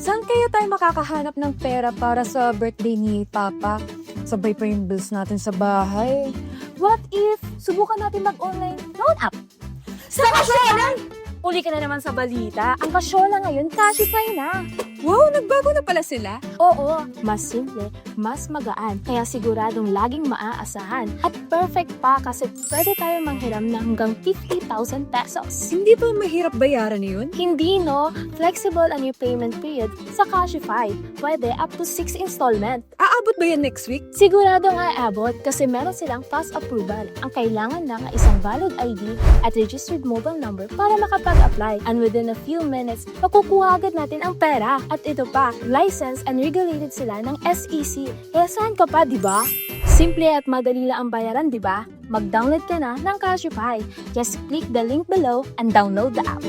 Saan kaya tayo makakahanap ng pera para sa birthday ni Papa? Sabay pa yung bills natin sa bahay. What if subukan natin mag-online loan app? Sa kasyolan! Uli ka na naman sa balita. Ang kasyola ngayon, Cashify na. Wow, nagbago na pala sila. Oo, mas simple, mas magaan, kaya siguradong laging maaasahan. At perfect pa kasi pwede tayo manghiram ng hanggang 50,000 pesos. Hindi ba mahirap bayaran yun? Hindi no, flexible ang yung payment period sa Cashify. Pwede up to 6 installment. Aabot ba yan next week? Siguradong aabot kasi meron silang fast approval. Ang kailangan lang ay isang valid ID at registered mobile number para makapag-apply. And within a few minutes, makukuha agad natin ang pera. At ito pa, licensed and regulated sila ng SEC. Kaya saan ka pa, di ba? Simple at madali lang ang bayaran, di ba? Mag-download ka na ng Cashify. Just click the link below and download the app.